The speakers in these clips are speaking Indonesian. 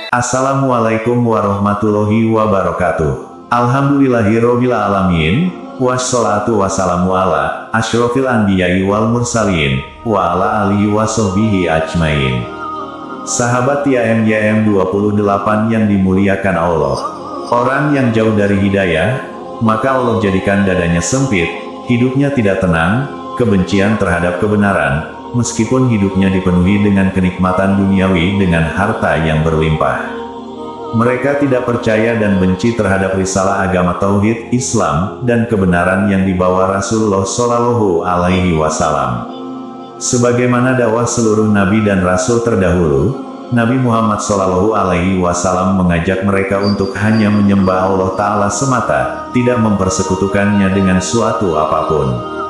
Assalamualaikum warahmatullahi wabarakatuh. Alhamdulillahirobbil alamin. Wassalatu wassalamu ala asyrofil anbiya'i wal mursalin wa ala alihi wa sahbihi ajmain. Sahabat YM 28 yang dimuliakan Allah. Orang yang jauh dari hidayah, maka Allah jadikan dadanya sempit, hidupnya tidak tenang, kebencian terhadap kebenaran, meskipun hidupnya dipenuhi dengan kenikmatan duniawi dengan harta yang berlimpah. Mereka tidak percaya dan benci terhadap risalah agama tauhid, Islam, dan kebenaran yang dibawa Rasulullah Shallallahu Alaihi Wasallam. Sebagaimana dakwah seluruh nabi dan rasul terdahulu, Nabi Muhammad Shallallahu Alaihi Wasallam mengajak mereka untuk hanya menyembah Allah Ta'ala semata, tidak mempersekutukannya dengan suatu apapun.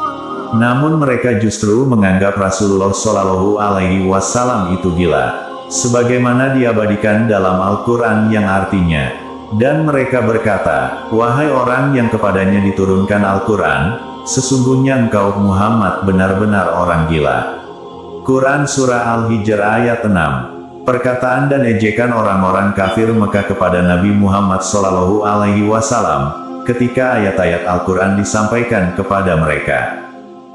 Namun mereka justru menganggap Rasulullah Shallallahu Alaihi Wasallam itu gila. Sebagaimana diabadikan dalam Al-Quran yang artinya, dan mereka berkata, wahai orang yang kepadanya diturunkan Al-Quran, sesungguhnya engkau Muhammad benar-benar orang gila. Quran Surah Al-Hijr ayat 6. Perkataan dan ejekan orang-orang kafir Mekah kepada Nabi Muhammad Shallallahu Alaihi Wasallam, ketika ayat-ayat Al-Quran disampaikan kepada mereka.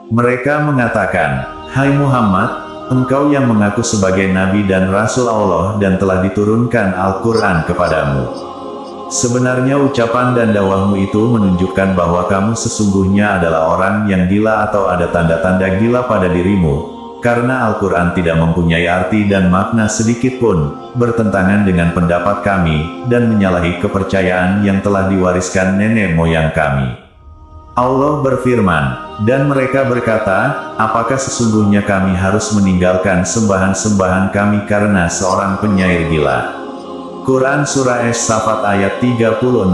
Mereka mengatakan, hai Muhammad, engkau yang mengaku sebagai Nabi dan Rasul Allah dan telah diturunkan Al-Quran kepadamu. Sebenarnya ucapan dan dakwahmu itu menunjukkan bahwa kamu sesungguhnya adalah orang yang gila atau ada tanda-tanda gila pada dirimu, karena Al-Quran tidak mempunyai arti dan makna sedikit pun, bertentangan dengan pendapat kami, dan menyalahi kepercayaan yang telah diwariskan nenek moyang kami. Allah berfirman, dan mereka berkata, apakah sesungguhnya kami harus meninggalkan sembahan-sembahan kami karena seorang penyair gila? Quran Surah Es-Saffat ayat 36.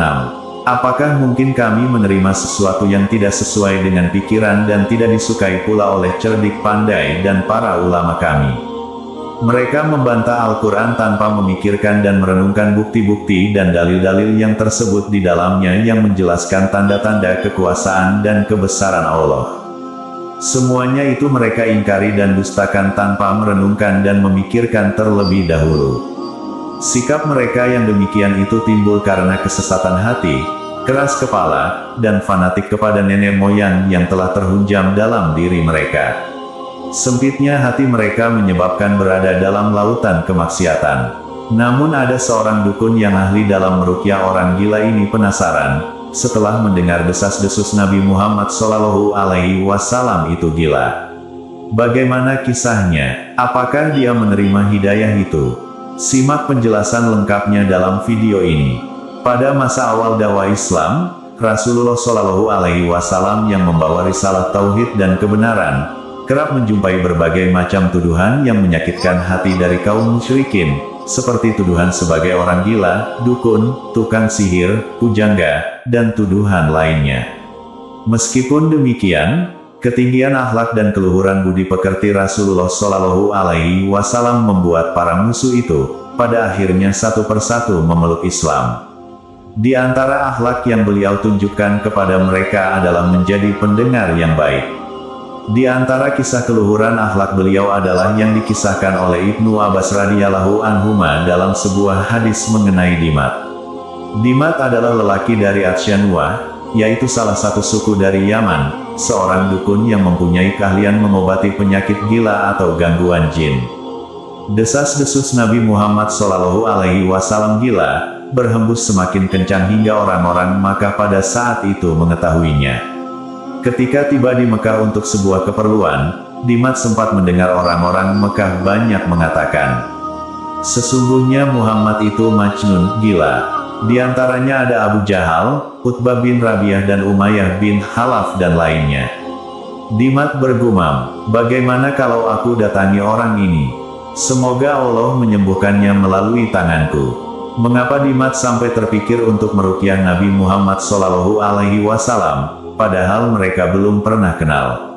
Apakah mungkin kami menerima sesuatu yang tidak sesuai dengan pikiran dan tidak disukai pula oleh cerdik pandai dan para ulama kami? Mereka membantah Al-Quran tanpa memikirkan dan merenungkan bukti-bukti dan dalil-dalil yang tersebut di dalamnya yang menjelaskan tanda-tanda kekuasaan dan kebesaran Allah. Semuanya itu mereka ingkari dan dustakan tanpa merenungkan dan memikirkan terlebih dahulu. Sikap mereka yang demikian itu timbul karena kesesatan hati, keras kepala, dan fanatik kepada nenek moyang yang telah terhunjam dalam diri mereka. Sempitnya hati mereka menyebabkan berada dalam lautan kemaksiatan. Namun ada seorang dukun yang ahli dalam meruqyah orang gila ini penasaran, setelah mendengar desas-desus Nabi Muhammad Shallallahu Alaihi Wasallam itu gila. Bagaimana kisahnya? Apakah dia menerima hidayah itu? Simak penjelasan lengkapnya dalam video ini. Pada masa awal dakwah Islam, Rasulullah Shallallahu Alaihi Wasallam yang membawa risalah tauhid dan kebenaran, kerap menjumpai berbagai macam tuduhan yang menyakitkan hati dari kaum musyrikin, seperti tuduhan sebagai orang gila, dukun, tukang sihir, pujangga, dan tuduhan lainnya. Meskipun demikian, ketinggian akhlak dan keluhuran budi pekerti Rasulullah Shallallahu Alaihi Wasallam membuat para musuh itu, pada akhirnya satu persatu memeluk Islam. Di antara akhlak yang beliau tunjukkan kepada mereka adalah menjadi pendengar yang baik. Di antara kisah keluhuran akhlak beliau adalah yang dikisahkan oleh Ibnu Abbas radhiyallahu anhuma dalam sebuah hadis mengenai Dimat. Dimat adalah lelaki dari Atsyanuah, yaitu salah satu suku dari Yaman, seorang dukun yang mempunyai keahlian mengobati penyakit gila atau gangguan jin. Desas-desus Nabi Muhammad Shallallahu Alaihi Wasallam gila, berhembus semakin kencang hingga orang-orang Makkah pada saat itu mengetahuinya. Ketika tiba di Mekah untuk sebuah keperluan, Dimat sempat mendengar orang-orang Mekah banyak mengatakan, sesungguhnya Muhammad itu majnun, gila. Di antaranya ada Abu Jahal, Utbah bin Rabi'ah dan Umayyah bin Khalaf dan lainnya. Dimat bergumam, bagaimana kalau aku datangi orang ini? Semoga Allah menyembuhkannya melalui tanganku. Mengapa Dimat sampai terpikir untuk meruqyah Nabi Muhammad Shallallahu Alaihi Wasallam? Padahal mereka belum pernah kenal.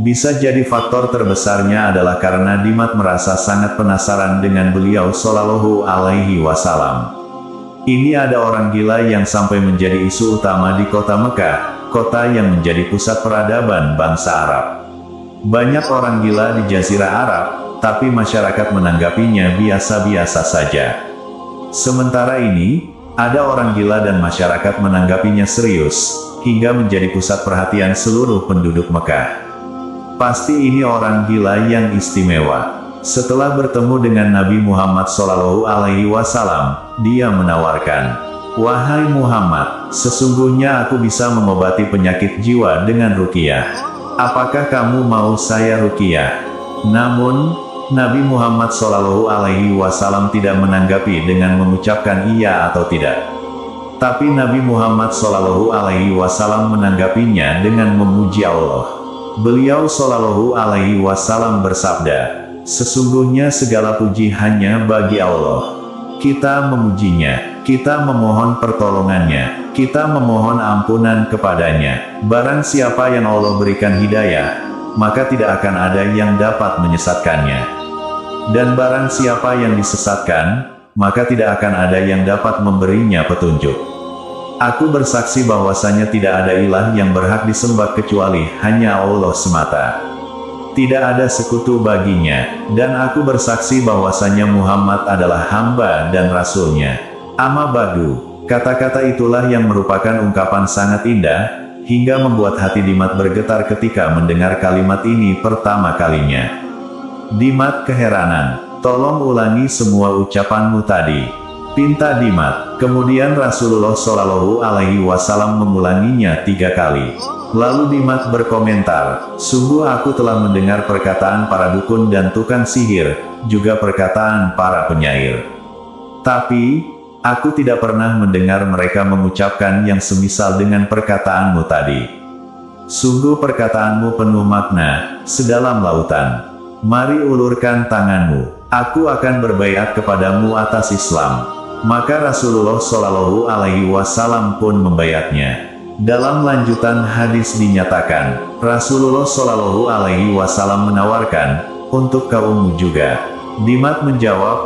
Bisa jadi faktor terbesarnya adalah karena Dimat merasa sangat penasaran dengan beliau Shallallahu Alaihi Wasallam. Ini ada orang gila yang sampai menjadi isu utama di kota Mekah, kota yang menjadi pusat peradaban bangsa Arab. Banyak orang gila di Jazirah Arab, tapi masyarakat menanggapinya biasa-biasa saja. Sementara ini, ada orang gila dan masyarakat menanggapinya serius, hingga menjadi pusat perhatian seluruh penduduk Mekah. Pasti ini orang gila yang istimewa. Setelah bertemu dengan Nabi Muhammad SAW, dia menawarkan, "Wahai Muhammad, sesungguhnya aku bisa mengobati penyakit jiwa dengan ruqyah. Apakah kamu mau saya ruqyah?" Namun, Nabi Muhammad SAW tidak menanggapi dengan mengucapkan iya atau tidak. Tapi Nabi Muhammad SAW menanggapinya dengan memuji Allah. Beliau SAW bersabda, "Sesungguhnya segala puji hanya bagi Allah. Kita memujinya, kita memohon pertolongannya, kita memohon ampunan kepadanya. Barang siapa yang Allah berikan hidayah, maka tidak akan ada yang dapat menyesatkannya. Dan barang siapa yang disesatkan, maka tidak akan ada yang dapat memberinya petunjuk. Aku bersaksi bahwasanya tidak ada ilah yang berhak disembah kecuali hanya Allah semata. Tidak ada sekutu baginya, dan aku bersaksi bahwasanya Muhammad adalah hamba dan rasulnya. Amma ba'du." Kata-kata itulah yang merupakan ungkapan sangat indah, hingga membuat hati Dimat bergetar ketika mendengar kalimat ini pertama kalinya. Dimat keheranan, "Tolong ulangi semua ucapanmu tadi," pinta Dimat. Kemudian Rasulullah SAW mengulanginya 3 kali. Lalu Dimat berkomentar, "Sungguh aku telah mendengar perkataan para dukun dan tukang sihir, juga perkataan para penyair. Tapi, aku tidak pernah mendengar mereka mengucapkan yang semisal dengan perkataanmu tadi. Sungguh perkataanmu penuh makna, sedalam lautan. Mari ulurkan tanganmu, aku akan berbaiat kepadamu atas Islam." Maka Rasulullah SAW pun membaiatnya. Dalam lanjutan hadis dinyatakan, Rasulullah SAW menawarkan, "Untuk kaummu juga." Dimat menjawab,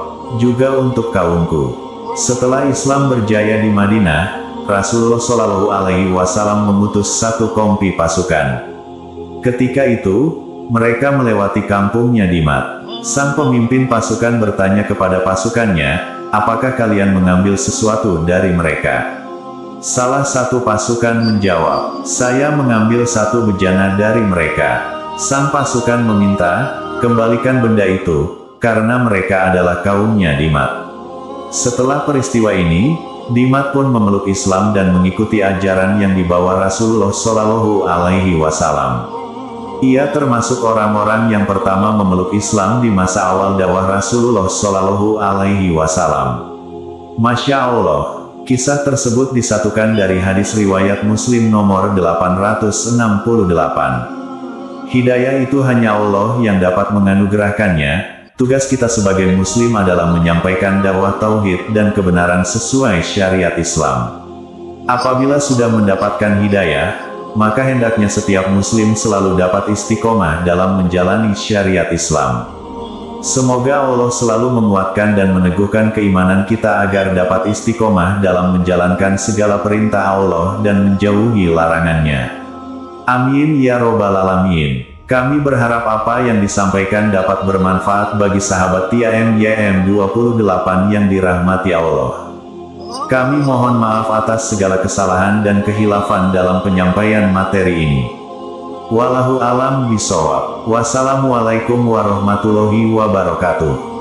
"Juga untuk kaumku." Setelah Islam berjaya di Madinah, Rasulullah SAW mengutus satu kompi pasukan. Ketika itu, mereka melewati kampungnya Dimat. Sang pemimpin pasukan bertanya kepada pasukannya, "Apakah kalian mengambil sesuatu dari mereka?" Salah satu pasukan menjawab, "Saya mengambil satu bejana dari mereka." Sang pasukan meminta, "Kembalikan benda itu, karena mereka adalah kaumnya Dimat." Setelah peristiwa ini, Dimat pun memeluk Islam dan mengikuti ajaran yang dibawa Rasulullah SAW. Ia termasuk orang-orang yang pertama memeluk Islam di masa awal dakwah Rasulullah SAW. Masya Allah, kisah tersebut disatukan dari hadis riwayat Muslim nomor 868. Hidayah itu hanya Allah yang dapat menganugerahkannya. Tugas kita sebagai Muslim adalah menyampaikan dakwah tauhid dan kebenaran sesuai syariat Islam. Apabila sudah mendapatkan hidayah, maka hendaknya setiap Muslim selalu dapat istiqomah dalam menjalani syariat Islam. Semoga Allah selalu menguatkan dan meneguhkan keimanan kita agar dapat istiqomah dalam menjalankan segala perintah Allah dan menjauhi larangannya. Amin ya robbal alamin. Kami berharap apa yang disampaikan dapat bermanfaat bagi sahabat TIMYM28 yang dirahmati Allah. Kami mohon maaf atas segala kesalahan dan kehilafan dalam penyampaian materi ini. Wallahu alam bishawab. Wassalamualaikum warahmatullahi wabarakatuh.